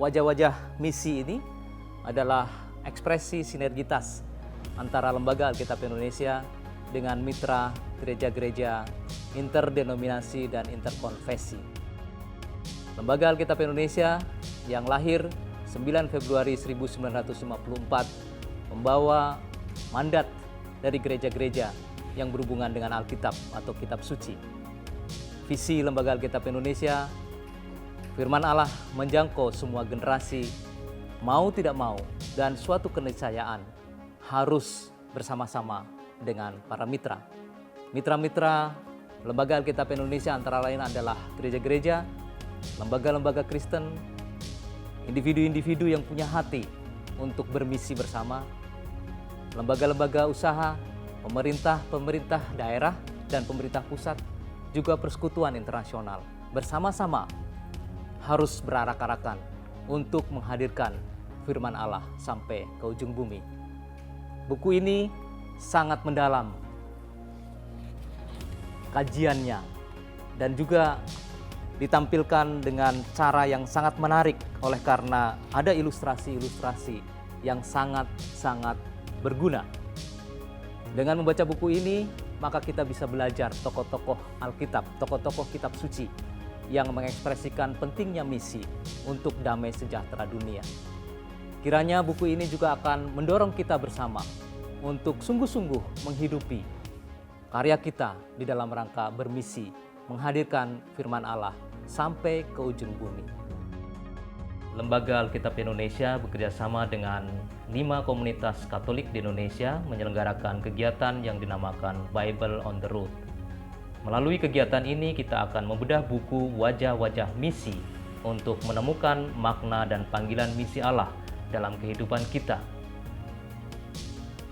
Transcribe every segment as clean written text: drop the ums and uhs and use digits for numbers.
Wajah-wajah misi ini adalah ekspresi sinergitas antara Lembaga Alkitab Indonesia dengan mitra gereja-gereja interdenominasi dan interkonfesi. Lembaga Alkitab Indonesia yang lahir 9 Februari 1954 membawa mandat dari gereja-gereja yang berhubungan dengan Alkitab atau Kitab Suci. Visi Lembaga Alkitab Indonesia, firman Allah menjangkau semua generasi, mau tidak mau, dan suatu keniscayaan harus bersama-sama dengan para mitra. Mitra-mitra Lembaga Alkitab Indonesia antara lain adalah gereja-gereja, lembaga-lembaga Kristen, individu-individu yang punya hati untuk bermisi bersama, lembaga-lembaga usaha, pemerintah daerah dan pemerintah pusat, juga persekutuan internasional bersama-sama harus berarak-arakan untuk menghadirkan firman Allah sampai ke ujung bumi. Buku ini sangat mendalam kajiannya dan juga ditampilkan dengan cara yang sangat menarik oleh karena ada ilustrasi-ilustrasi yang sangat-sangat berguna. Dengan membaca buku ini, maka kita bisa belajar tokoh-tokoh Alkitab, tokoh-tokoh Kitab Suci yang mengekspresikan pentingnya misi untuk damai sejahtera dunia. Kiranya buku ini juga akan mendorong kita bersama untuk sungguh-sungguh menghidupi karya kita di dalam rangka bermisi, menghadirkan firman Allah sampai ke ujung bumi. Lembaga Alkitab Indonesia bekerjasama dengan 5 komunitas Katolik di Indonesia menyelenggarakan kegiatan yang dinamakan Bible on the Road. Melalui kegiatan ini kita akan membedah buku Wajah-Wajah Misi untuk menemukan makna dan panggilan misi Allah dalam kehidupan kita.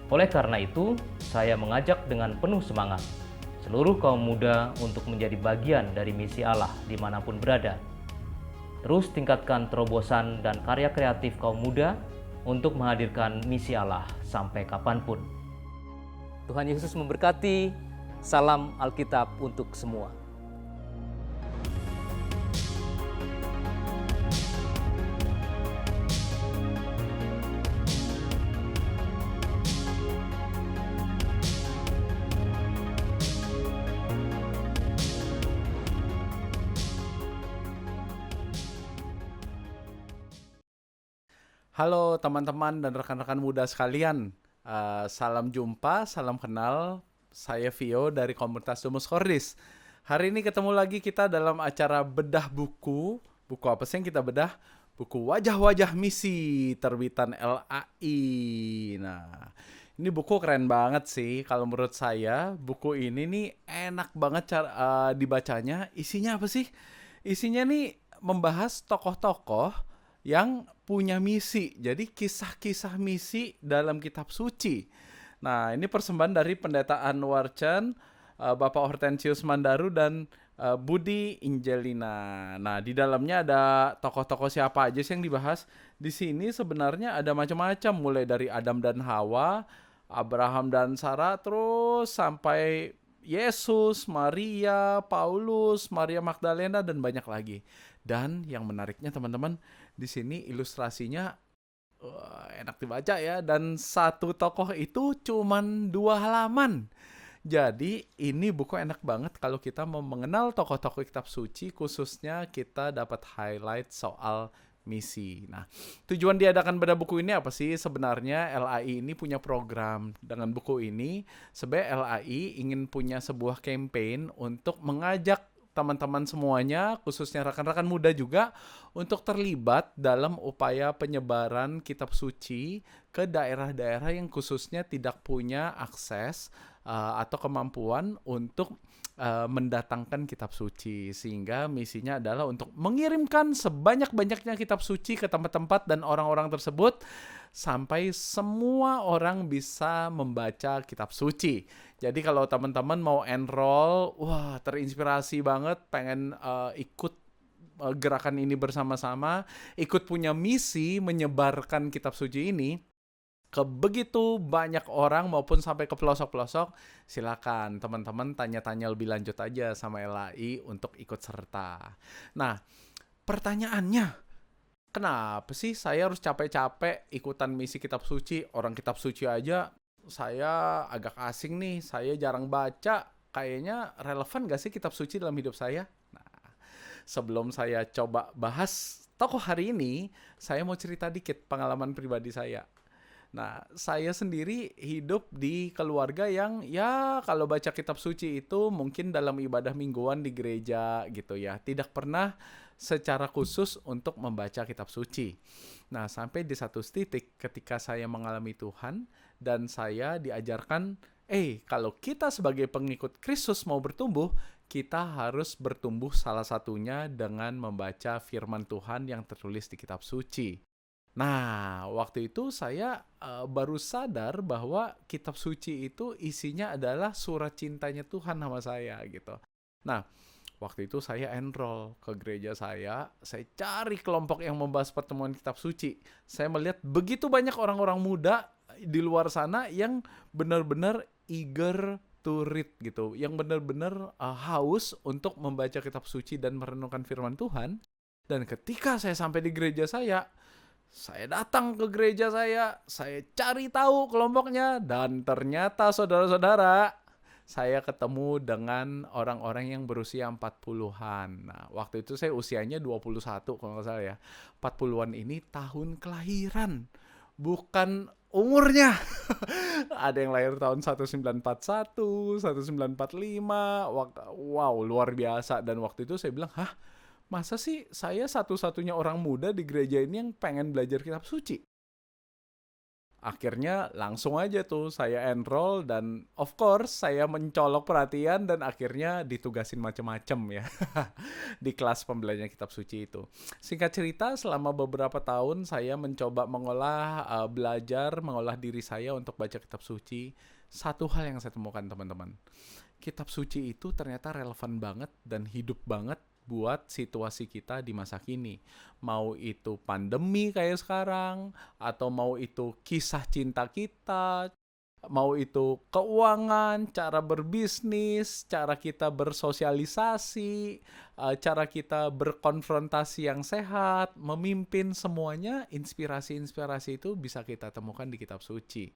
Oleh karena itu, saya mengajak dengan penuh semangat seluruh kaum muda untuk menjadi bagian dari misi Allah dimanapun berada. Terus tingkatkan terobosan dan karya kreatif kaum muda untuk menghadirkan misi Allah sampai kapanpun. Tuhan Yesus memberkati. Salam Alkitab untuk semua. Halo teman-teman dan rekan-rekan muda sekalian, salam jumpa, salam kenal. Saya Vio dari komunitas Domus Cordis. Hari ini ketemu lagi kita dalam acara bedah buku. Buku apa sih yang kita bedah? Buku Wajah-Wajah Misi terbitan LAI. Nah, ini buku keren banget sih. Kalau menurut saya, buku ini nih enak banget dibacanya. Isinya apa sih? Isinya nih membahas tokoh-tokoh yang punya misi. Jadi kisah-kisah misi dalam kitab suci. Nah, ini persembahan dari Pendeta Anwar Chen, Bapak Hortensius Mandaru, dan Budi Injelina. Nah, di dalamnya ada tokoh-tokoh siapa aja sih yang dibahas. Di sini sebenarnya ada macam-macam, mulai dari Adam dan Hawa, Abraham dan Sarah, terus sampai Yesus, Maria, Paulus, Maria Magdalena, dan banyak lagi. Dan yang menariknya teman-teman, di sini ilustrasinya enak dibaca ya, dan satu tokoh itu cuman 2 halaman. Jadi ini buku enak banget kalau kita mau mengenal tokoh-tokoh kitab suci, khususnya kita dapat highlight soal misi. Nah, tujuan diadakan bedah buku ini apa sih? Sebenarnya LAI ini punya program. Dengan buku ini, sebenarnya LAI ingin punya sebuah campaign untuk mengajak teman-teman semuanya, khususnya rekan-rekan muda juga, untuk terlibat dalam upaya penyebaran kitab suci ke daerah-daerah yang khususnya tidak punya akses atau kemampuan untuk mendatangkan kitab suci. Sehingga misinya adalah untuk mengirimkan sebanyak-banyaknya kitab suci ke tempat-tempat dan orang-orang tersebut sampai semua orang bisa membaca kitab suci. Jadi kalau teman-teman mau enroll, wah terinspirasi banget, pengen ikut gerakan ini bersama-sama, ikut punya misi menyebarkan kitab suci ini ke begitu banyak orang maupun sampai ke pelosok-pelosok, silakan teman-teman tanya-tanya lebih lanjut aja sama LAI untuk ikut serta. Nah, pertanyaannya, kenapa sih saya harus capek-capek ikutan misi kitab suci? Orang kitab suci aja saya agak asing nih, saya jarang baca. Kayaknya relevan gak sih kitab suci dalam hidup saya? Nah, sebelum saya coba bahas tokoh hari ini, saya mau cerita dikit pengalaman pribadi saya. Nah, saya sendiri hidup di keluarga yang ya kalau baca kitab suci itu mungkin dalam ibadah mingguan di gereja gitu ya. Tidak pernah secara khusus untuk membaca kitab suci. Nah, sampai di satu titik ketika saya mengalami Tuhan dan saya diajarkan, kalau kita sebagai pengikut Kristus mau bertumbuh, kita harus bertumbuh salah satunya dengan membaca firman Tuhan yang tertulis di kitab suci. Nah, waktu itu saya baru sadar bahwa kitab suci itu isinya adalah surat cintanya Tuhan sama saya gitu. Nah, waktu itu saya enroll ke gereja saya cari kelompok yang membahas pertemuan kitab suci. Saya melihat begitu banyak orang-orang muda di luar sana yang benar-benar eager to read gitu, yang benar-benar haus untuk membaca kitab suci dan merenungkan firman Tuhan. Dan ketika saya sampai di gereja saya datang ke gereja saya cari tahu kelompoknya, dan ternyata saudara-saudara, saya ketemu dengan orang-orang yang berusia 40-an. Nah, waktu itu saya usianya 21 kalau nggak salah ya. 40-an ini tahun kelahiran, bukan umurnya. Ada yang lahir tahun 1941, 1945. Wow, luar biasa. Dan waktu itu saya bilang, hah? Masa sih saya satu-satunya orang muda di gereja ini yang pengen belajar kitab suci? Akhirnya langsung aja tuh saya enroll dan of course saya mencolok perhatian dan akhirnya ditugasin macem-macem ya di kelas pembelajaran kitab suci itu. Singkat cerita, selama beberapa tahun saya mencoba mengolah diri saya untuk baca kitab suci. Satu hal yang saya temukan teman-teman, kitab suci itu ternyata relevan banget dan hidup banget buat situasi kita di masa kini. Mau itu pandemi kayak sekarang, atau mau itu kisah cinta kita, mau itu keuangan, cara berbisnis, cara kita bersosialisasi, cara kita berkonfrontasi yang sehat, memimpin, semuanya inspirasi-inspirasi itu bisa kita temukan di kitab suci.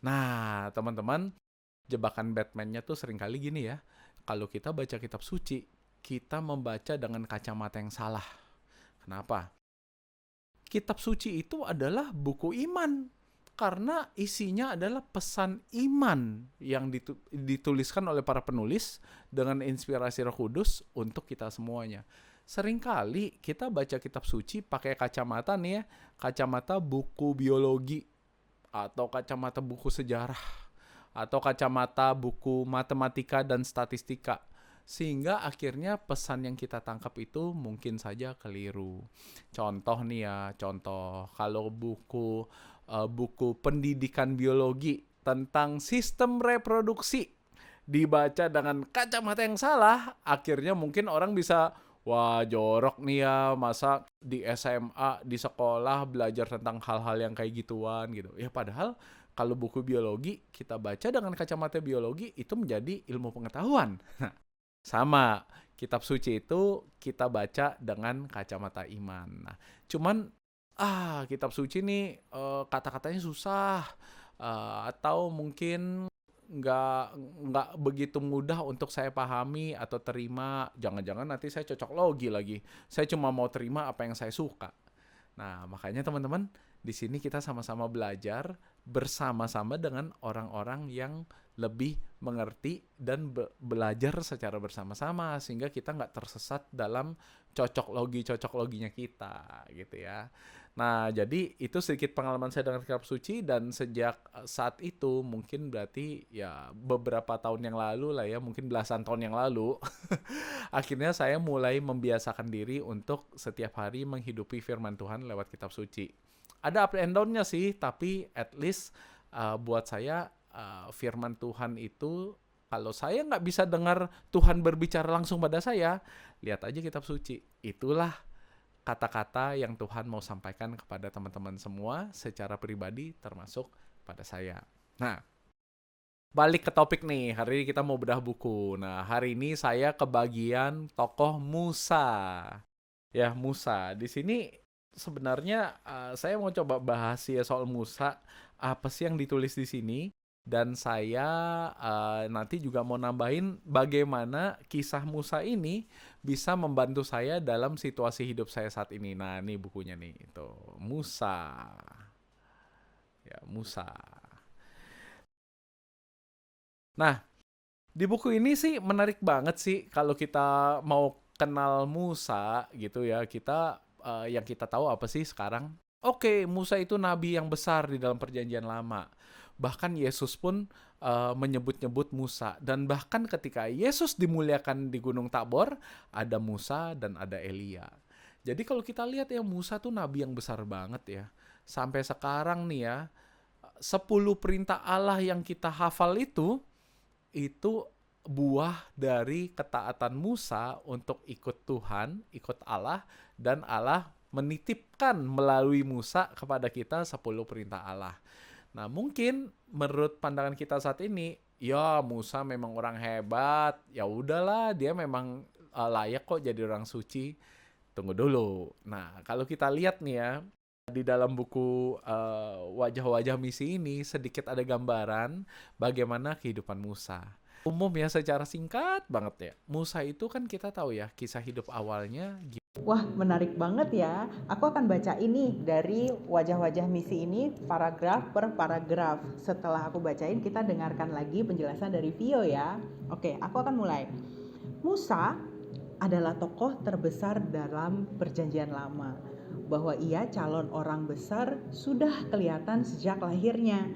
Nah, teman-teman, jebakan Batman-nya tuh seringkali gini ya. Kalau kita baca kitab suci, kita membaca dengan kacamata yang salah. Kenapa? Kitab suci itu adalah buku iman. Karena isinya adalah pesan iman yang dituliskan oleh para penulis dengan inspirasi Roh Kudus untuk kita semuanya. Seringkali kita baca kitab suci pakai kacamata nih ya, kacamata buku biologi, atau kacamata buku sejarah, atau kacamata buku matematika dan statistika. Sehingga akhirnya pesan yang kita tangkap itu mungkin saja keliru. Contoh nih ya, kalau buku pendidikan biologi tentang sistem reproduksi dibaca dengan kacamata yang salah, akhirnya mungkin orang bisa, wah jorok nih ya, masa di SMA, di sekolah belajar tentang hal-hal yang kayak gituan gitu. Ya padahal kalau buku biologi kita baca dengan kacamata biologi itu menjadi ilmu pengetahuan. Sama, kitab suci itu kita baca dengan kacamata iman. Nah, cuman kitab suci nih kata-katanya susah, atau mungkin nggak begitu mudah untuk saya pahami atau terima. Jangan-jangan nanti saya cocok logi lagi. Saya cuma mau terima apa yang saya suka. Nah, makanya teman-teman, di sini kita sama-sama belajar bersama-sama dengan orang-orang yang lebih mengerti dan belajar secara bersama-sama sehingga kita nggak tersesat dalam cocok loginya kita gitu ya. Nah, jadi itu sedikit pengalaman saya dengan kitab suci, dan sejak saat itu mungkin berarti ya beberapa tahun yang lalu lah ya, mungkin belasan tahun yang lalu akhirnya saya mulai membiasakan diri untuk setiap hari menghidupi firman Tuhan lewat kitab suci. Ada up and down-nya sih, tapi at least buat saya firman Tuhan itu, kalau saya nggak bisa dengar Tuhan berbicara langsung pada saya, lihat aja kitab suci. Itulah kata-kata yang Tuhan mau sampaikan kepada teman-teman semua secara pribadi, termasuk pada saya. Nah, balik ke topik nih, hari ini kita mau bedah buku. Nah, hari ini saya ke bagian tokoh Musa. Ya, Musa. Di sini sebenarnya saya mau coba bahas ya soal Musa, apa sih yang ditulis di sini, dan saya nanti juga mau nambahin bagaimana kisah Musa ini bisa membantu saya dalam situasi hidup saya saat ini. Nah, ini bukunya nih, itu Musa. Ya, Musa. Nah, di buku ini sih menarik banget sih kalau kita mau kenal Musa gitu ya. Kita yang kita tahu apa sih sekarang? Oke, Musa itu nabi yang besar di dalam perjanjian lama. Bahkan Yesus pun menyebut-nyebut Musa. Dan bahkan ketika Yesus dimuliakan di Gunung Tabor, ada Musa dan ada Elia. Jadi kalau kita lihat ya, Musa tuh nabi yang besar banget ya. Sampai sekarang nih ya, 10 perintah Allah yang kita hafal itu buah dari ketaatan Musa untuk ikut Tuhan, ikut Allah, dan Allah menitipkan melalui Musa kepada kita 10 perintah Allah. Nah, mungkin menurut pandangan kita saat ini, ya Musa memang orang hebat, ya udahlah dia memang layak kok jadi orang suci. Tunggu dulu. Nah, kalau kita lihat nih ya, di dalam buku Wajah-Wajah Misi ini sedikit ada gambaran bagaimana kehidupan Musa. Umum ya, secara singkat banget ya. Musa itu kan kita tahu ya kisah hidup awalnya. Wah, menarik banget ya. Aku akan baca ini dari Wajah-Wajah Misi ini paragraf per paragraf. Setelah aku bacain, kita dengarkan lagi penjelasan dari Vio ya. Oke, aku akan mulai. Musa adalah tokoh terbesar dalam perjanjian lama. Bahwa ia calon orang besar sudah kelihatan sejak lahirnya.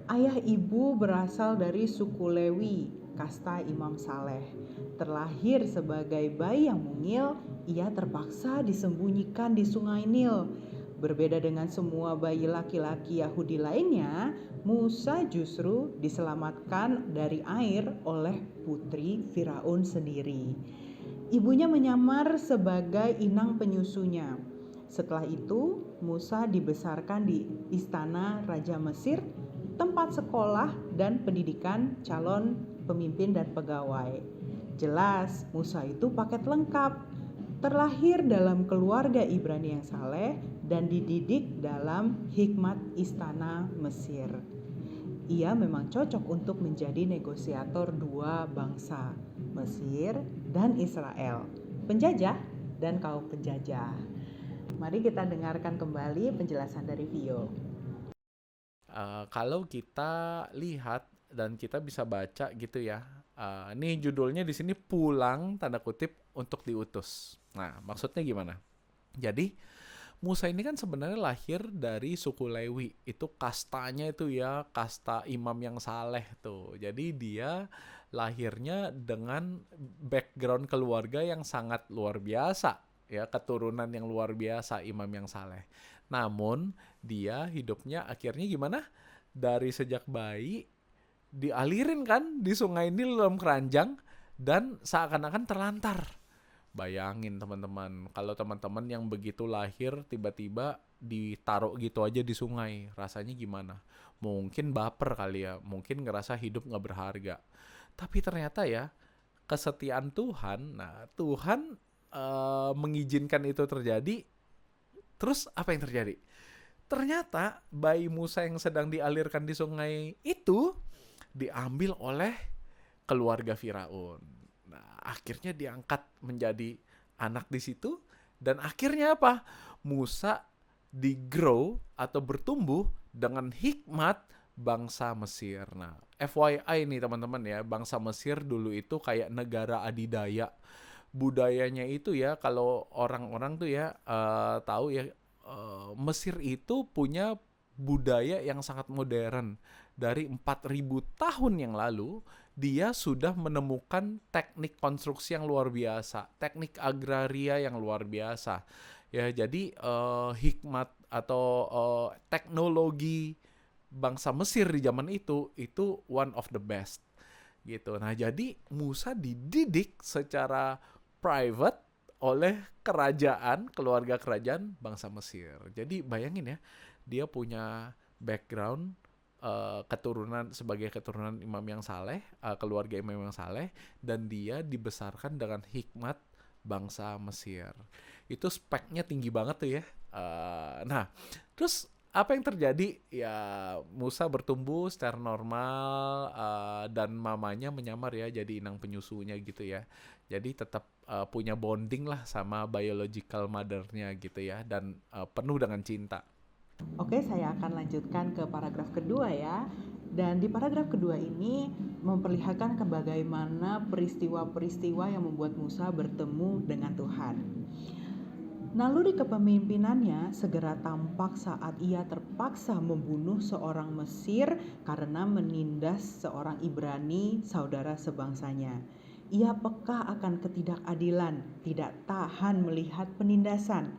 Ayah ibu berasal dari suku Lewi, kasta Imam Saleh. Terlahir sebagai bayi yang mungil, ia terpaksa disembunyikan di Sungai Nil. Berbeda dengan semua bayi laki-laki Yahudi lainnya, Musa justru diselamatkan dari air oleh putri Firaun sendiri. Ibunya menyamar sebagai inang penyusunya. Setelah itu, Musa dibesarkan di istana Raja Mesir, tempat sekolah dan pendidikan calon pemimpin dan pegawai. Jelas, Musa itu paket lengkap. Terlahir dalam keluarga Ibrani yang saleh dan dididik dalam hikmat istana Mesir. Ia memang cocok untuk menjadi negosiator dua bangsa, Mesir dan Israel, penjajah dan kaum penjajah. Mari kita dengarkan kembali penjelasan dari Vio. Kalau kita lihat dan kita bisa baca gitu ya, ini judulnya di sini pulang tanda kutip untuk diutus. Nah, maksudnya gimana? Jadi Musa ini kan sebenarnya lahir dari suku Lewi. Itu kastanya itu ya, kasta imam yang saleh tuh. Jadi dia lahirnya dengan background keluarga yang sangat luar biasa. Ya, keturunan yang luar biasa, imam yang saleh. Namun, dia hidupnya akhirnya gimana? Dari sejak bayi, dialirin kan di sungai Nil dalam keranjang, dan seakan-akan terlantar. Bayangin teman-teman, kalau teman-teman yang begitu lahir tiba-tiba ditaruh gitu aja di sungai, rasanya gimana? Mungkin baper kali ya, mungkin ngerasa hidup gak berharga. Tapi ternyata ya, kesetiaan Tuhan, nah Tuhan mengizinkan itu terjadi. Terus apa yang terjadi? Ternyata bayi Musa yang sedang dialirkan di sungai itu diambil oleh keluarga Firaun. Nah, akhirnya diangkat menjadi anak di situ, dan akhirnya apa? Musa digrow atau bertumbuh dengan hikmat bangsa Mesir. Nah, FYI nih teman-teman ya, bangsa Mesir dulu itu kayak negara adidaya. Budayanya itu ya, kalau orang-orang tuh ya tahu ya, Mesir itu punya budaya yang sangat modern. Dari 4.000 tahun yang lalu, dia sudah menemukan teknik konstruksi yang luar biasa, teknik agraria yang luar biasa. Ya, jadi hikmat atau teknologi bangsa Mesir di zaman itu one of the best. Gitu. Nah, jadi Musa dididik secara private oleh kerajaan, keluarga kerajaan bangsa Mesir. Jadi bayangin ya, dia punya background keturunan sebagai keturunan imam yang saleh, keluarga imam yang saleh, dan dia dibesarkan dengan hikmat bangsa Mesir. Itu speknya tinggi banget tuh ya. Nah, terus apa yang terjadi? Ya, Musa bertumbuh secara normal, dan mamanya menyamar ya jadi inang penyusunya gitu ya. Jadi tetap punya bonding lah sama biological mother-nya gitu ya, dan penuh dengan cinta. Oke, saya akan lanjutkan ke paragraf kedua ya. Dan di paragraf kedua ini memperlihatkan bagaimana peristiwa-peristiwa yang membuat Musa bertemu dengan Tuhan. Naluri kepemimpinannya segera tampak saat ia terpaksa membunuh seorang Mesir karena menindas seorang Ibrani, saudara sebangsanya. Ia peka akan ketidakadilan, tidak tahan melihat penindasan.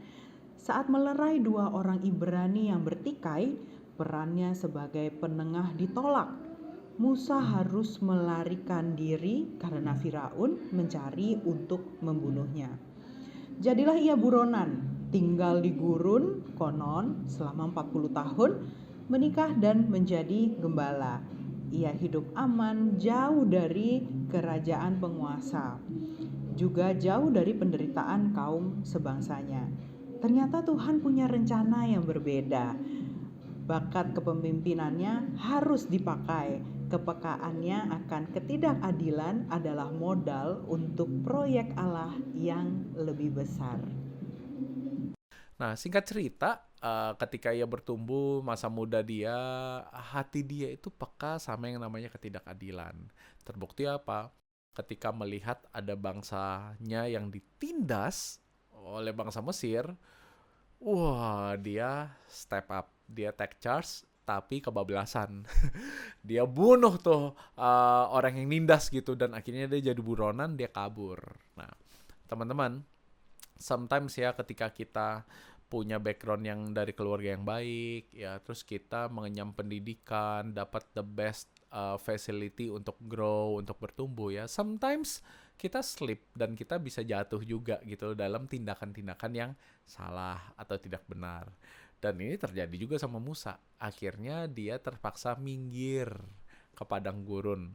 Saat melerai dua orang Ibrani yang bertikai, perannya sebagai penengah ditolak. Musa harus melarikan diri karena Firaun mencari untuk membunuhnya. Jadilah ia buronan, tinggal di gurun konon selama 40 tahun, menikah dan menjadi gembala. Ia hidup aman jauh dari kerajaan penguasa, juga jauh dari penderitaan kaum sebangsanya. Ternyata Tuhan punya rencana yang berbeda. Bakat kepemimpinannya harus dipakai. Kepekaannya akan ketidakadilan adalah modal untuk proyek Allah yang lebih besar. Nah, singkat cerita, ketika ia bertumbuh, masa muda dia, hati dia itu peka sama yang namanya ketidakadilan. Terbukti apa? Ketika melihat ada bangsanya yang ditindas oleh bangsa Mesir, wah, dia step up, dia take charge, tapi kebablasan. Dia bunuh tuh orang yang nindas gitu, dan akhirnya dia jadi buronan, dia kabur. Nah, teman-teman, sometimes ya ketika kita punya background yang dari keluarga yang baik, ya terus kita mengenyam pendidikan, dapat the best facility untuk grow, untuk bertumbuh ya. Sometimes kita slip dan kita bisa jatuh juga gitu dalam tindakan-tindakan yang salah atau tidak benar. Dan ini terjadi juga sama Musa. Akhirnya dia terpaksa minggir ke padang gurun.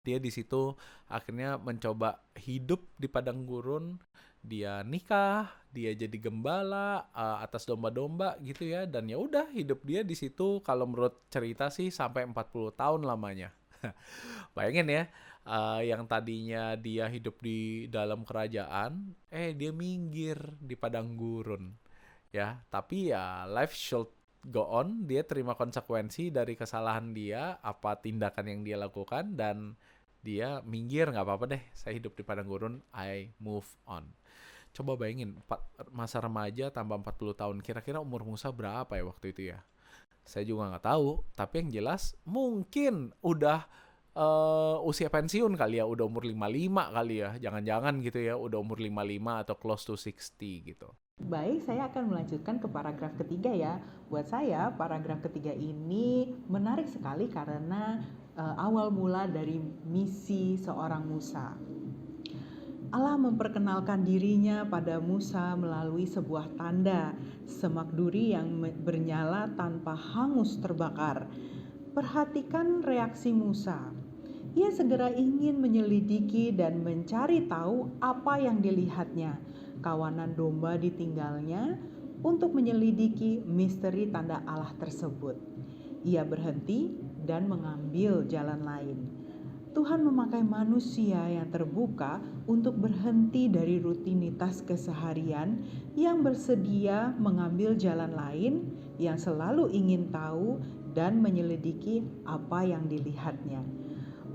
Dia di situ akhirnya mencoba hidup di padang gurun. Dia nikah, dia jadi gembala atas domba-domba gitu ya, dan ya udah hidup dia di situ kalau menurut cerita sih sampai 40 tahun lamanya. Bayangin ya, yang tadinya dia hidup di dalam kerajaan, dia minggir di padang gurun. Ya, tapi ya life should go on, dia terima konsekuensi dari kesalahan dia, apa tindakan yang dia lakukan, dan dia minggir, nggak apa-apa deh, saya hidup di padang gurun, I move on. Coba bayangin, masa remaja tambah 40 tahun, kira-kira umur Musa berapa ya waktu itu ya? Saya juga nggak tahu, tapi yang jelas mungkin udah usia pensiun kali ya, udah umur 55 kali ya, jangan-jangan gitu ya, udah umur 55 atau close to 60 gitu. Baik, saya akan melanjutkan ke paragraf ketiga ya. Buat saya, paragraf ketiga ini menarik sekali karena awal mula dari misi seorang Musa. Allah memperkenalkan dirinya pada Musa melalui sebuah tanda, semak duri yang bernyala tanpa hangus terbakar. Perhatikan reaksi Musa. Ia segera ingin menyelidiki dan mencari tahu apa yang dilihatnya. Kawanan domba ditinggalnya untuk menyelidiki misteri tanda Allah tersebut. Ia berhenti dan mengambil jalan lain. Tuhan memakai manusia yang terbuka untuk berhenti dari rutinitas keseharian, yang bersedia mengambil jalan lain, yang selalu ingin tahu dan menyelidiki apa yang dilihatnya.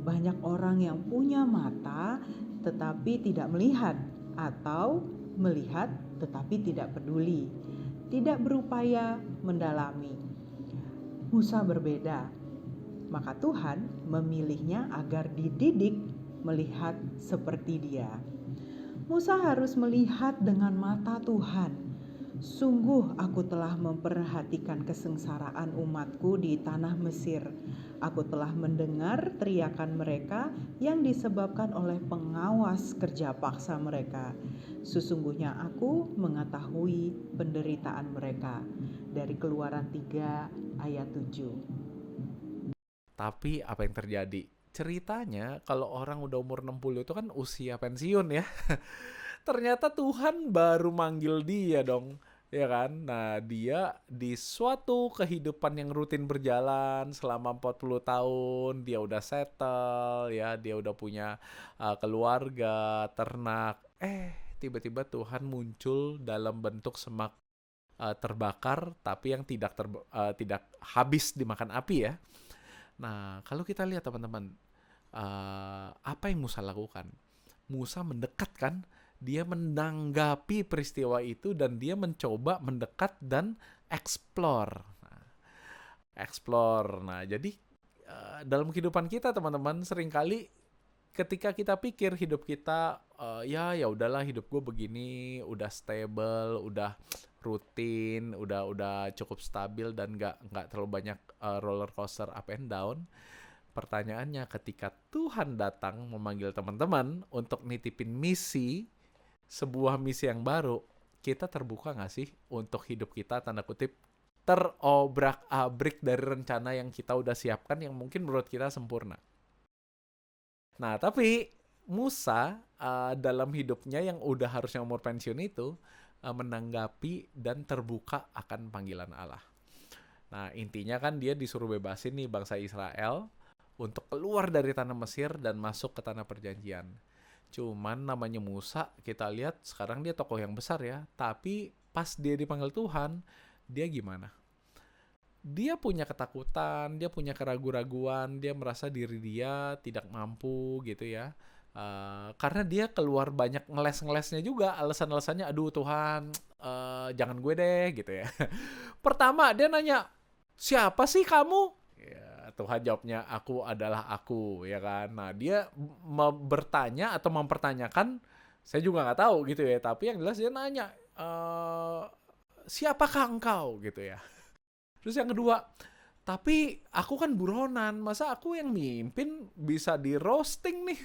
Banyak orang yang punya mata tetapi tidak melihat, atau melihat tetapi tidak peduli, tidak berupaya mendalami. Musa berbeda, maka Tuhan memilihnya agar dididik melihat seperti dia. Musa harus melihat dengan mata Tuhan. Sungguh aku telah memperhatikan kesengsaraan umatku di tanah Mesir. Aku telah mendengar teriakan mereka yang disebabkan oleh pengawas kerja paksa mereka. Sesungguhnya aku mengetahui penderitaan mereka. Dari Keluaran 3 ayat 7. Tapi apa yang terjadi? Ceritanya kalau orang udah umur 60 itu kan usia pensiun ya. Ternyata Tuhan baru manggil dia dong, ya kan? Nah, dia di suatu kehidupan yang rutin berjalan selama 40 tahun, dia udah settle, ya, dia udah punya keluarga, ternak. Tiba-tiba Tuhan muncul dalam bentuk semak terbakar, tapi yang tidak habis dimakan api ya. Nah, kalau kita lihat teman-teman, apa yang Musa lakukan? Musa mendekat kan? Dia menanggapi peristiwa itu dan dia mencoba mendekat dan explore. Nah, jadi dalam kehidupan kita teman-teman seringkali ketika kita pikir hidup kita ya udahlah hidup gue begini, udah stable, udah rutin, udah cukup stabil dan nggak terlalu banyak roller coaster up and down. Pertanyaannya ketika Tuhan datang memanggil teman-teman untuk nitipin misi, sebuah misi yang baru, kita terbuka nggak sih untuk hidup kita tanda kutip terobrak-abrik dari rencana yang kita udah siapkan yang mungkin menurut kita sempurna. Nah, tapi Musa dalam hidupnya yang udah harusnya umur pensiun itu menanggapi dan terbuka akan panggilan Allah. Nah, intinya kan dia disuruh bebasin nih bangsa Israel untuk keluar dari tanah Mesir dan masuk ke tanah perjanjian. Cuman namanya Musa, kita lihat sekarang dia tokoh yang besar ya, tapi pas dia dipanggil Tuhan, dia gimana? Dia punya ketakutan, dia punya keraguan-raguan, dia merasa diri dia tidak mampu gitu ya. Karena dia keluar banyak ngeles-ngelesnya juga, alasan-alasannya, aduh Tuhan, jangan gue deh gitu ya. Pertama dia nanya, siapa sih kamu? Ya, Tuhan jawabnya, aku adalah aku, ya kan. Nah dia bertanya atau mempertanyakan, saya juga nggak tahu gitu ya. Tapi yang jelas dia nanya, siapakah engkau gitu ya. Terus yang kedua, tapi aku kan buronan, masa aku yang mimpin bisa di roasting nih?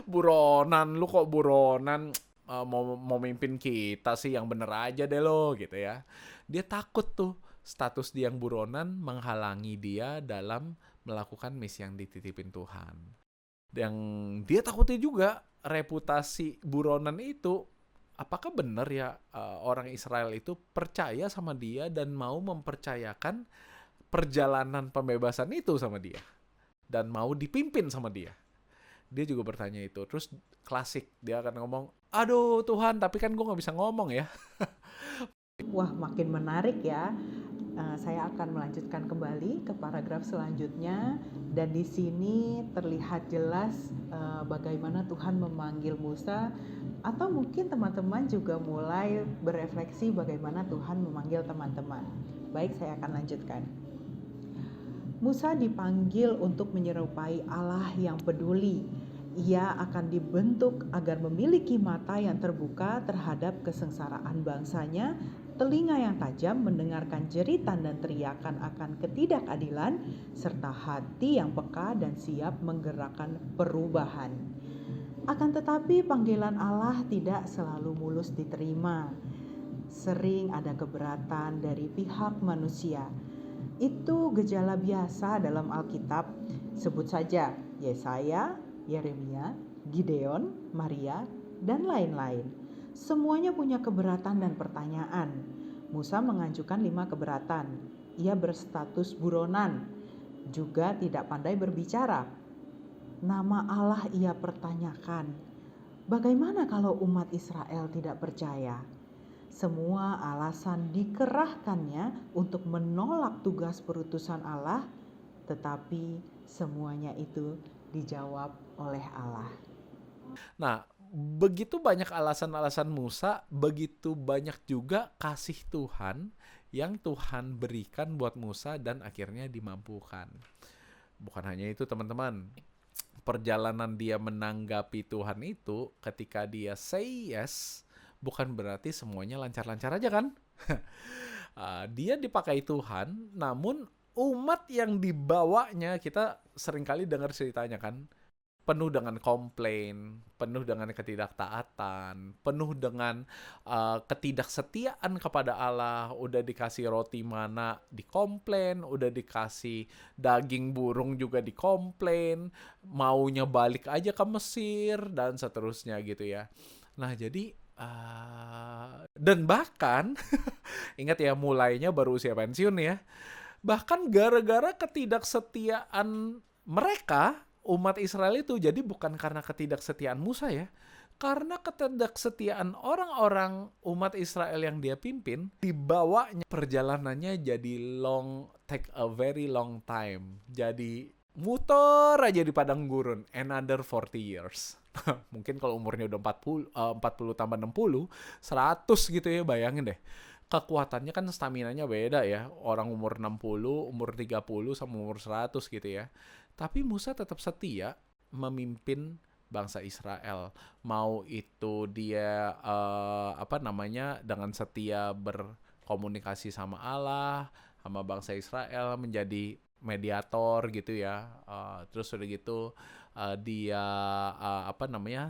Buronan, lu kok buronan? Mau mimpin kita sih yang bener aja deh lo gitu ya. Dia takut tuh status dia yang buronan menghalangi dia dalam melakukan misi yang dititipin Tuhan. Yang dia takutin juga reputasi buronan itu, apakah benar ya orang Israel itu percaya sama dia dan mau mempercayakan perjalanan pembebasan itu sama dia dan mau dipimpin sama dia? Dia juga bertanya itu. Terus klasik, dia akan ngomong, aduh Tuhan, tapi kan gue gak bisa ngomong ya. Wah, makin menarik ya. Saya akan melanjutkan kembali ke paragraf selanjutnya, dan di sini terlihat jelas bagaimana Tuhan memanggil Musa, atau mungkin teman-teman juga mulai berefleksi bagaimana Tuhan memanggil teman-teman. Baik, saya akan lanjutkan. Musa dipanggil untuk menyerupai Allah yang peduli. Ia akan dibentuk agar memiliki mata yang terbuka terhadap kesengsaraan bangsanya, telinga yang tajam mendengarkan jeritan dan teriakan akan ketidakadilan, serta hati yang peka dan siap menggerakkan perubahan. Akan tetapi panggilan Allah tidak selalu mulus diterima. Sering ada keberatan dari pihak manusia. Itu gejala biasa dalam Alkitab. Sebut saja Yesaya, Yeremia, Gideon, Maria, dan lain-lain. Semuanya punya keberatan dan pertanyaan. Musa mengajukan 5 keberatan. Ia berstatus buronan, juga tidak pandai berbicara. Nama Allah ia pertanyakan. Bagaimana kalau umat Israel tidak percaya? Semua alasan dikerahkannya untuk menolak tugas perutusan Allah, tetapi semuanya itu dijawab oleh Allah. Nah, begitu banyak alasan-alasan Musa, begitu banyak juga kasih Tuhan yang Tuhan berikan buat Musa dan akhirnya dimampukan. Bukan hanya itu teman-teman, perjalanan dia menanggapi Tuhan itu ketika dia say yes, bukan berarti semuanya lancar-lancar aja kan? Dia dipakai Tuhan, namun umat yang dibawanya, kita seringkali dengar ceritanya kan, penuh dengan komplain, penuh dengan ketidaktaatan, penuh dengan ketidaksetiaan kepada Allah. Udah dikasih roti mana dikomplain, udah dikasih daging burung juga dikomplain, maunya balik aja ke Mesir dan seterusnya gitu ya. Nah, jadi dan bahkan ingat ya, mulainya baru usia pensiun ya. Bahkan gara-gara ketidaksetiaan mereka, umat Israel itu, jadi bukan karena ketidaksetiaan Musa ya, karena ketidaksetiaan orang-orang umat Israel yang dia pimpin, dibawanya perjalanannya jadi take a very long time. Jadi muter aja di padang gurun, another 40 years. Mungkin kalau umurnya udah 40 tambah 60, 100 gitu ya, bayangin deh. Kekuatannya kan staminanya beda ya. Orang umur 60, umur 30 sama umur 100 gitu ya. Tapi Musa tetap setia memimpin bangsa Israel. Mau itu dia dengan setia berkomunikasi sama Allah, sama bangsa Israel, menjadi mediator gitu ya. Terus udah gitu dia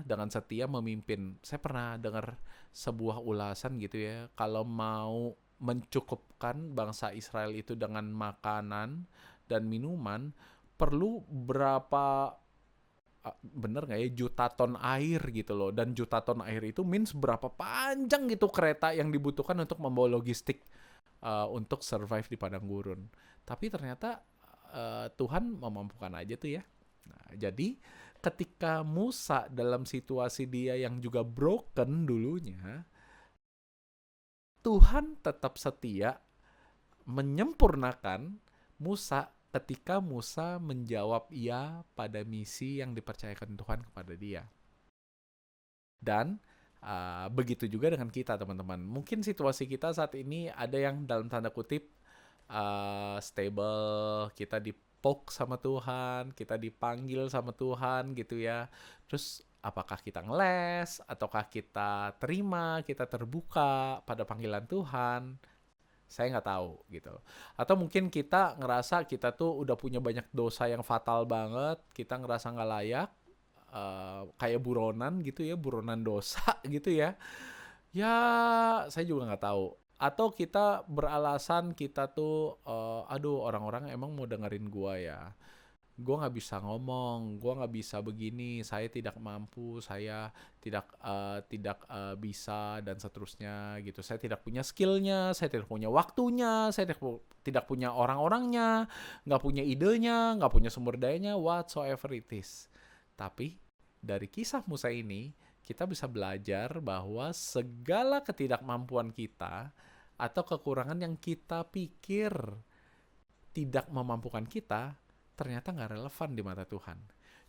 dengan setia memimpin. Saya pernah dengar sebuah ulasan gitu ya, kalau mau mencukupkan bangsa Israel itu dengan makanan dan minuman, perlu berapa bener nggak ya, juta ton air gitu loh. Dan juta ton air itu means berapa panjang gitu kereta yang dibutuhkan untuk membawa logistik untuk survive di padang gurun. Tapi ternyata Tuhan memampukan aja tuh ya. Nah, jadi ketika Musa dalam situasi dia yang juga broken dulunya, Tuhan tetap setia menyempurnakan Musa ketika Musa menjawab iya pada misi yang dipercayakan Tuhan kepada dia. Dan begitu juga dengan kita, teman-teman. Mungkin situasi kita saat ini ada yang dalam tanda kutip stable, kita dipoke sama Tuhan, kita dipanggil sama Tuhan gitu ya. Terus apakah kita ngeles, ataukah kita terima, kita terbuka pada panggilan Tuhan? Saya nggak tahu gitu. Atau mungkin kita ngerasa kita tuh udah punya banyak dosa yang fatal banget, kita ngerasa nggak layak, kayak buronan gitu ya, buronan dosa gitu ya. Ya, saya juga nggak tahu. Atau kita beralasan kita tuh, aduh, orang-orang emang mau dengerin gua ya. Gua nggak bisa ngomong, gua nggak bisa begini, saya tidak mampu, saya tidak bisa dan seterusnya gitu. Saya tidak punya skillnya, saya tidak punya waktunya, saya tidak punya orang-orangnya, nggak punya idenya, nggak punya sumber dayanya, whatsoever it is. Tapi dari kisah Musa ini, kita bisa belajar bahwa segala ketidakmampuan kita atau kekurangan yang kita pikir tidak memampukan kita, ternyata nggak relevan di mata Tuhan.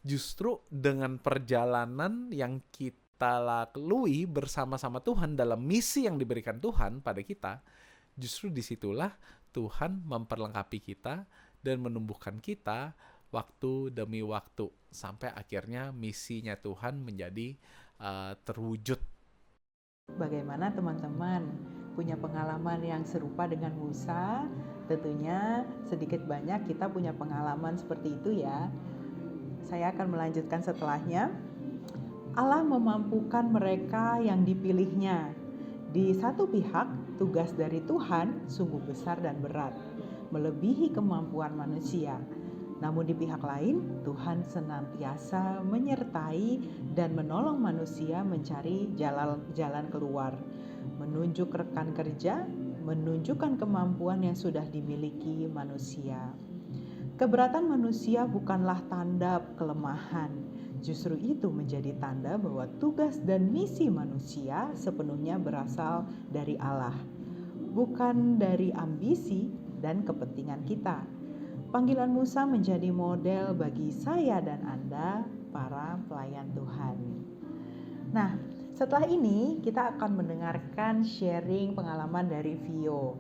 Justru dengan perjalanan yang kita lalui bersama-sama Tuhan dalam misi yang diberikan Tuhan pada kita, justru disitulah Tuhan memperlengkapi kita dan menumbuhkan kita waktu demi waktu, sampai akhirnya misinya Tuhan menjadi terwujud. Bagaimana teman-teman? Punya pengalaman yang serupa dengan Musa? Tentunya sedikit banyak kita punya pengalaman seperti itu ya. Saya akan melanjutkan setelahnya. Allah memampukan mereka yang dipilihnya. Di satu pihak, tugas dari Tuhan sungguh besar dan berat, melebihi kemampuan manusia. Namun di pihak lain, Tuhan senantiasa menyertai dan menolong manusia mencari jalan keluar, menunjuk rekan kerja, menunjukkan kemampuan yang sudah dimiliki manusia. Keberatan manusia bukanlah tanda kelemahan, justru itu menjadi tanda bahwa tugas dan misi manusia sepenuhnya berasal dari Allah, bukan dari ambisi dan kepentingan kita. Panggilan Musa menjadi model bagi saya dan Anda, para pelayan Tuhan. Nah, setelah ini kita akan mendengarkan sharing pengalaman dari Vio.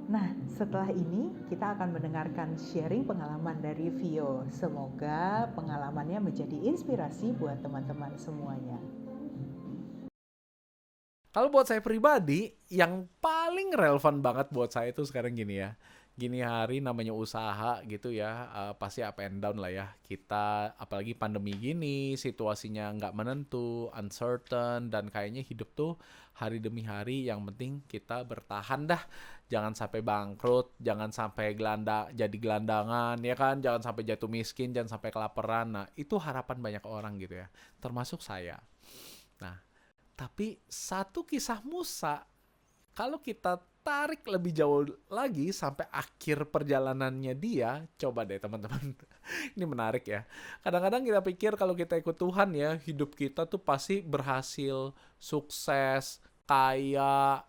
Nah, setelah ini kita akan mendengarkan sharing pengalaman dari Vio. Semoga pengalamannya menjadi inspirasi buat teman-teman semuanya. Kalau buat saya pribadi, yang paling relevan banget buat saya itu sekarang gini ya. gini hari namanya usaha gitu ya, pasti up and down lah ya. Kita apalagi pandemi gini, situasinya nggak menentu, uncertain, dan kayaknya hidup tuh hari demi hari yang penting kita bertahan dah. Jangan sampai bangkrut, jangan sampai jadi gelandangan ya kan, jangan sampai jatuh miskin, jangan sampai kelaparan. Nah, itu harapan banyak orang gitu ya, termasuk saya. Nah, tapi satu kisah Musa, kalau kita tarik lebih jauh lagi sampai akhir perjalanannya dia, coba deh teman-teman. Ini menarik ya. Kadang-kadang kita pikir kalau kita ikut Tuhan ya, hidup kita tuh pasti berhasil, sukses, kaya,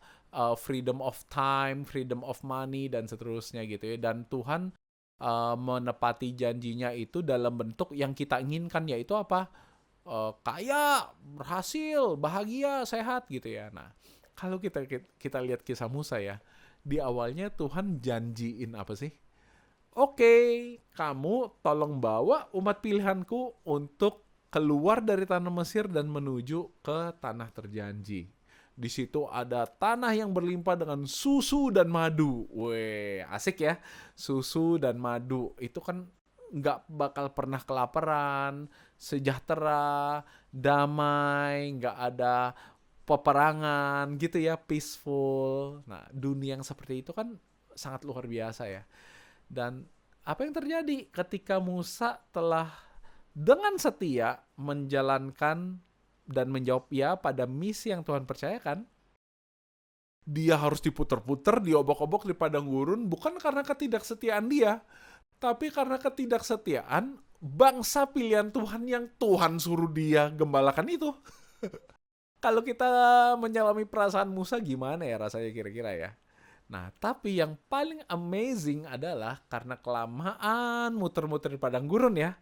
freedom of time, freedom of money, dan seterusnya gitu ya. Dan Tuhan menepati janjinya itu dalam bentuk yang kita inginkan, yaitu apa? Kaya, berhasil, bahagia, sehat gitu ya. Nah, kalau kita lihat kisah Musa ya, di awalnya Tuhan janjiin apa sih? Oke, kamu tolong bawa umat pilihanku untuk keluar dari tanah Mesir dan menuju ke tanah terjanji. Di situ ada tanah yang berlimpah dengan susu dan madu. Weh, asik ya. Susu dan madu. Itu kan nggak bakal pernah kelaparan, sejahtera, damai, nggak ada peperangan gitu ya, peaceful. Nah, dunia yang seperti itu kan sangat luar biasa ya. Dan apa yang terjadi ketika Musa telah dengan setia menjalankan dan menjawab ya pada misi yang Tuhan percayakan, dia harus diputer-puter, diobok-obok di padang gurun, bukan karena ketidaksetiaan dia, tapi karena ketidaksetiaan bangsa pilihan Tuhan yang Tuhan suruh dia gembalakan itu. Kalau kita menyelami perasaan Musa, gimana ya rasanya kira-kira ya? Nah, tapi yang paling amazing adalah karena kelamaan muter-muter di padang gurun ya,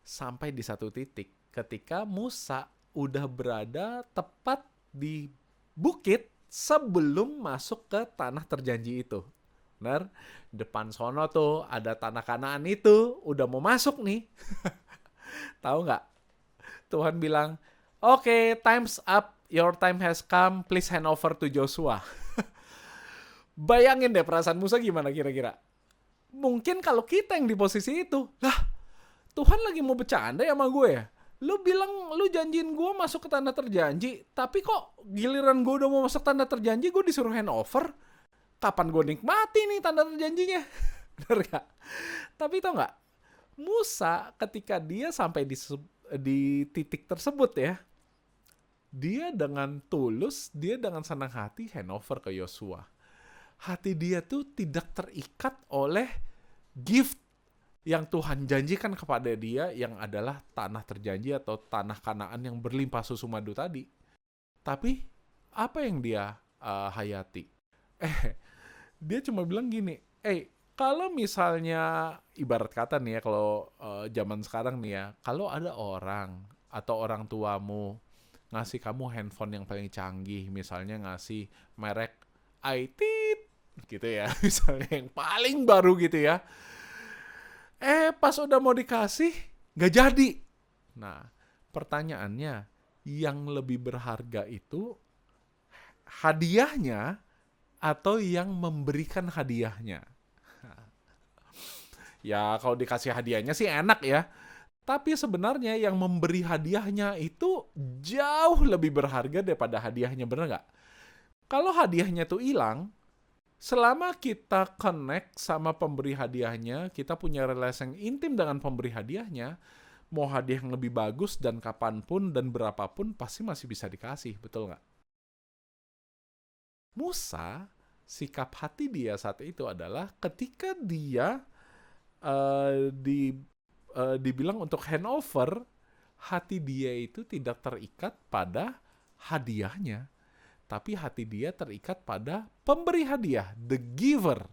sampai di satu titik ketika Musa udah berada tepat di bukit sebelum masuk ke tanah terjanji itu. Benar? Depan sono tuh ada tanah Kanaan itu, udah mau masuk nih. Tahu nggak? Tuhan bilang, "Oke, time's up. Your time has come, please hand over to Joshua." Bayangin deh perasaan Musa gimana kira-kira. Mungkin kalau kita yang di posisi itu, lah Tuhan lagi mau bercanda ya sama gue ya? Lu bilang lu janjiin gue masuk ke tanah terjanji, tapi kok giliran gue udah mau masuk tanah terjanji gue disuruh hand over? Kapan gue nikmati nih tanah terjanjinya? Bener gak? Tapi tau gak? Musa ketika dia sampai di titik tersebut ya, dia dengan tulus, dia dengan senang hati handover ke Yosua. Hati dia tuh tidak terikat oleh gift yang Tuhan janjikan kepada dia, yang adalah tanah terjanji atau tanah Kanaan yang berlimpah susu madu tadi. Tapi apa yang dia hayati? Dia cuma bilang gini, kalau misalnya ibarat kata nih ya, kalau zaman sekarang nih ya, kalau ada orang atau orang tuamu ngasih kamu handphone yang paling canggih, misalnya ngasih merek iTit gitu ya, misalnya yang paling baru gitu ya, pas udah mau dikasih nggak jadi. Nah, pertanyaannya, yang lebih berharga itu hadiahnya atau yang memberikan hadiahnya? Ya kalau dikasih hadiahnya sih enak ya, tapi sebenarnya yang memberi hadiahnya itu jauh lebih berharga daripada hadiahnya, bener nggak? Kalau hadiahnya tuh hilang, selama kita connect sama pemberi hadiahnya, kita punya relasi yang intim dengan pemberi hadiahnya, mau hadiah yang lebih bagus dan kapanpun dan berapapun pasti masih bisa dikasih, betul nggak? Musa, sikap hati dia saat itu adalah ketika dia dibilang untuk handover, hati dia itu tidak terikat pada hadiahnya, tapi hati dia terikat pada pemberi hadiah, the giver.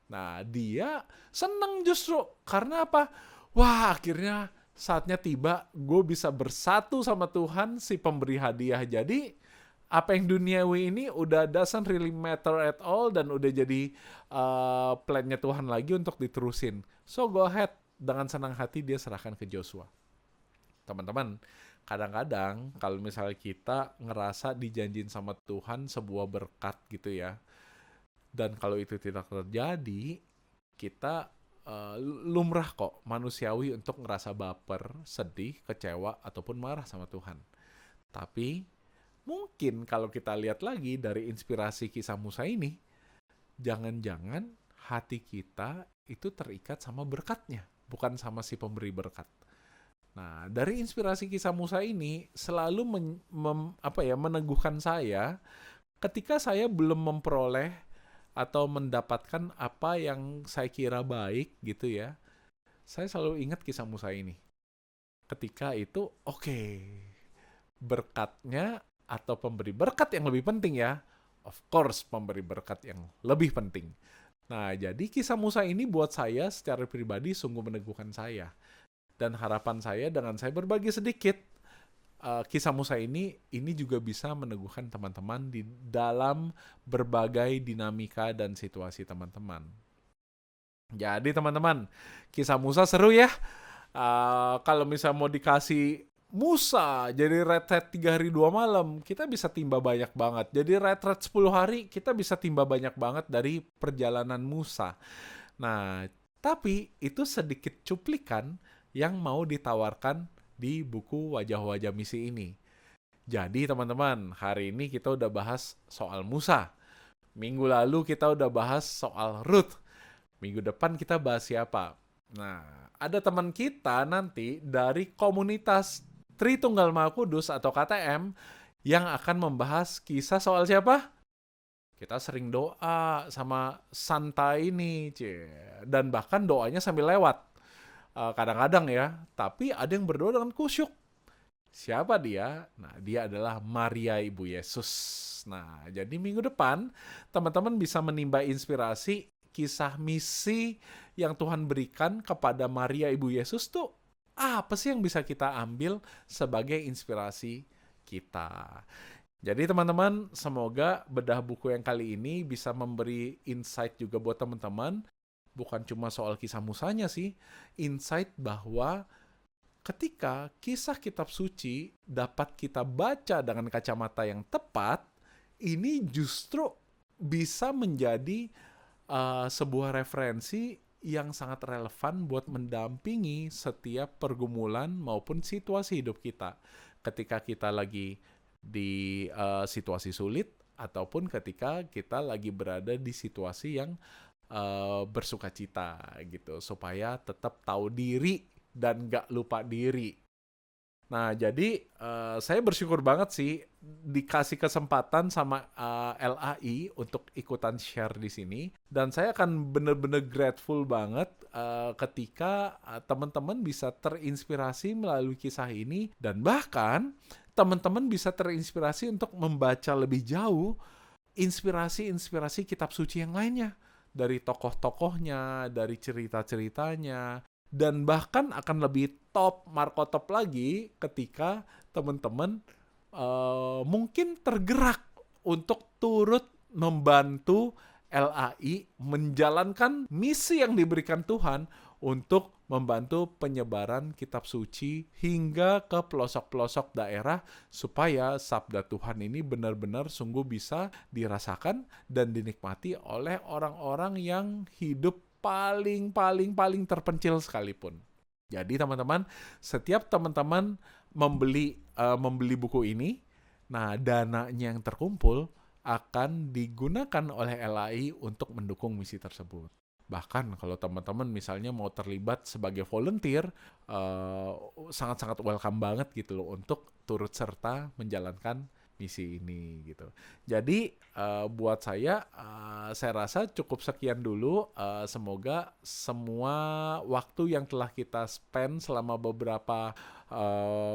Nah, dia senang justru karena apa? Wah, akhirnya saatnya tiba, gue bisa bersatu sama Tuhan, si pemberi hadiah. Jadi apa yang duniawi ini udah doesn't really matter at all, dan udah jadi plan-nya Tuhan lagi untuk diterusin. So go ahead, dengan senang hati dia serahkan ke Joshua. Teman-teman, kadang-kadang kalau misalnya kita ngerasa dijanjin sama Tuhan sebuah berkat gitu ya, dan kalau itu tidak terjadi, kita lumrah kok, manusiawi untuk ngerasa baper, sedih, kecewa, ataupun marah sama Tuhan. Tapi mungkin kalau kita lihat lagi dari inspirasi kisah Musa ini, jangan-jangan hati kita itu terikat sama berkatnya, bukan sama si pemberi berkat. Nah, dari inspirasi kisah Musa ini selalu meneguhkan saya ketika saya belum memperoleh atau mendapatkan apa yang saya kira baik gitu ya. Saya selalu ingat kisah Musa ini. Ketika itu, oke, berkatnya atau pemberi berkat yang lebih penting ya. Of course, pemberi berkat yang lebih penting. Nah, jadi kisah Musa ini buat saya secara pribadi sungguh meneguhkan saya. Dan harapan saya dengan saya berbagi sedikit, kisah Musa ini juga bisa meneguhkan teman-teman di dalam berbagai dinamika dan situasi teman-teman. Jadi teman-teman, kisah Musa seru ya. Kalau misalnya mau dikasih Musa jadi retret 3 hari 2 malam, kita bisa timba banyak banget. Jadi retret 10 hari, kita bisa timba banyak banget dari perjalanan Musa. Nah, tapi itu sedikit cuplikan yang mau ditawarkan di buku Wajah-Wajah Misi ini. Jadi teman-teman, hari ini kita udah bahas soal Musa. Minggu lalu kita udah bahas soal Ruth. Minggu depan kita bahas siapa? Nah, ada teman kita nanti dari komunitas Tritunggal Maha Kudus atau KTM yang akan membahas kisah soal siapa? Kita sering doa sama santai ini, dan bahkan doanya sambil lewat. Kadang-kadang ya, tapi ada yang berdoa dengan kusyuk. Siapa dia? Nah, dia adalah Maria Ibu Yesus. Nah, jadi minggu depan teman-teman bisa menimba inspirasi kisah misi yang Tuhan berikan kepada Maria Ibu Yesus tuh apa sih yang bisa kita ambil sebagai inspirasi kita. Jadi teman-teman, semoga bedah buku yang kali ini bisa memberi insight juga buat teman-teman. Bukan cuma soal kisah Musanya sih, insight bahwa ketika kisah kitab suci dapat kita baca dengan kacamata yang tepat, ini justru bisa menjadi sebuah referensi yang sangat relevan buat mendampingi setiap pergumulan maupun situasi hidup kita. Ketika kita lagi di situasi sulit, ataupun ketika kita lagi berada di situasi yang bersukacita gitu, supaya tetap tahu diri dan gak lupa diri. Nah, jadi saya bersyukur banget sih dikasih kesempatan sama LAI untuk ikutan share di sini, dan saya akan bener-bener grateful banget ketika teman-teman bisa terinspirasi melalui kisah ini, dan bahkan teman-teman bisa terinspirasi untuk membaca lebih jauh inspirasi-inspirasi kitab suci yang lainnya. Dari tokoh-tokohnya, dari cerita-ceritanya, dan bahkan akan lebih Marco top lagi ketika teman-teman mungkin tergerak untuk turut membantu LAI menjalankan misi yang diberikan Tuhan untuk membantu penyebaran kitab suci hingga ke pelosok-pelosok daerah, supaya sabda Tuhan ini benar-benar sungguh bisa dirasakan dan dinikmati oleh orang-orang yang hidup paling terpencil sekalipun. Jadi teman-teman, setiap teman-teman membeli buku ini, nah dananya yang terkumpul akan digunakan oleh LAI untuk mendukung misi tersebut. Bahkan kalau teman-teman misalnya mau terlibat sebagai volunteer, sangat-sangat welcome banget gitu loh untuk turut serta menjalankan misi ini gitu. Jadi buat saya rasa cukup sekian dulu. Semoga semua waktu yang telah kita spend selama beberapa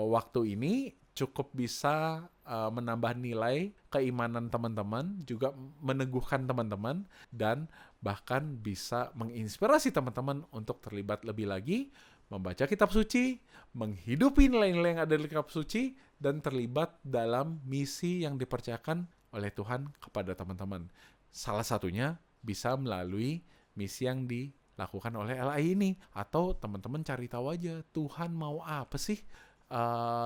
waktu ini cukup bisa menambah nilai keimanan teman-teman, juga meneguhkan teman-teman, dan bahkan bisa menginspirasi teman-teman untuk terlibat lebih lagi, membaca kitab suci, menghidupi nilai-nilai yang ada di kitab suci, dan terlibat dalam misi yang dipercayakan oleh Tuhan kepada teman-teman. Salah satunya bisa melalui misi yang dilakukan oleh LAI ini. Atau teman-teman cari tahu aja, Tuhan mau apa sih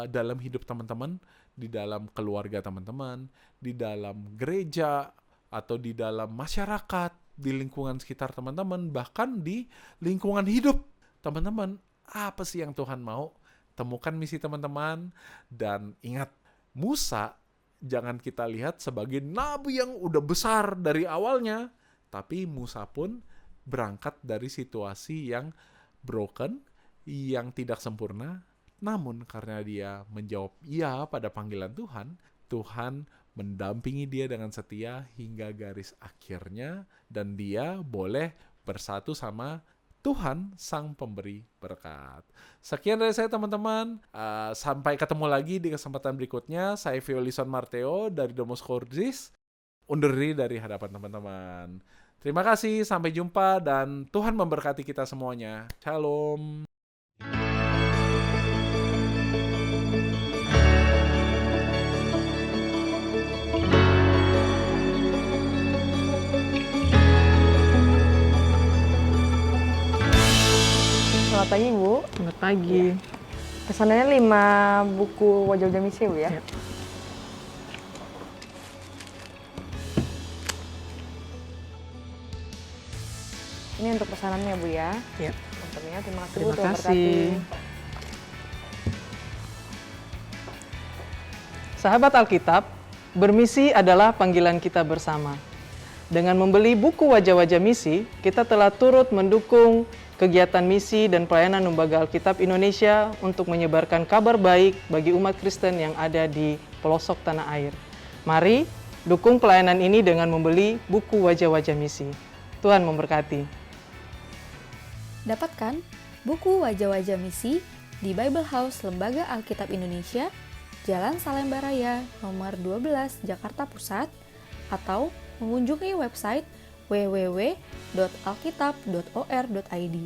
dalam hidup teman-teman, di dalam keluarga teman-teman, di dalam gereja, atau di dalam masyarakat. di lingkungan sekitar teman-teman, bahkan di lingkungan hidup teman-teman. Apa sih yang Tuhan mau? Temukan misi teman-teman, dan ingat, Musa jangan kita lihat sebagai nabi yang udah besar dari awalnya, tapi Musa pun berangkat dari situasi yang broken, yang tidak sempurna, namun karena dia menjawab iya pada panggilan Tuhan, Tuhan mendampingi dia dengan setia hingga garis akhirnya, dan dia boleh bersatu sama Tuhan sang pemberi berkat. Sekian dari saya teman-teman. Sampai ketemu lagi di kesempatan berikutnya. Saya Violison Marteo dari Domus Cordis, undur diri dari hadapan teman-teman. Terima kasih, sampai jumpa, dan Tuhan memberkati kita semuanya. Shalom. Selamat pagi, Bu. Selamat pagi. Pesanannya 5 buku wajah-wajah misi, Bu, ya? Ya. Ini untuk pesanannya, Bu, ya? Ya. Tentunya terima kasih, Bu. Terima Tuhan kasih. berkati. Sahabat Alkitab, bermisi adalah panggilan kita bersama. Dengan membeli buku wajah-wajah misi, kita telah turut mendukung kegiatan misi dan pelayanan Lembaga Alkitab Indonesia untuk menyebarkan kabar baik bagi umat Kristen yang ada di pelosok tanah air. Mari dukung pelayanan ini dengan membeli buku wajah-wajah misi. Tuhan memberkati. Dapatkan buku wajah-wajah misi di Bible House Lembaga Alkitab Indonesia, Jalan Salemba Raya, nomor 12, Jakarta Pusat, atau mengunjungi website www.alkitab.or.id.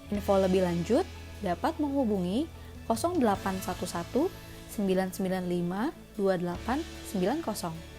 Info lebih lanjut dapat menghubungi 0811 995 2890.